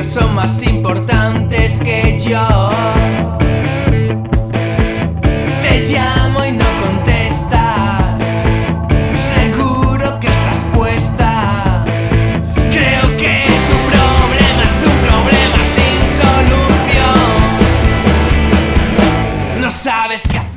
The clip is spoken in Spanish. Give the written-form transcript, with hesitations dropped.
ellos son más importantes que yo. Te llamo y no contestas, seguro que estás puesta. Creo que tu problema es un problema sin solución. No sabes qué hacer.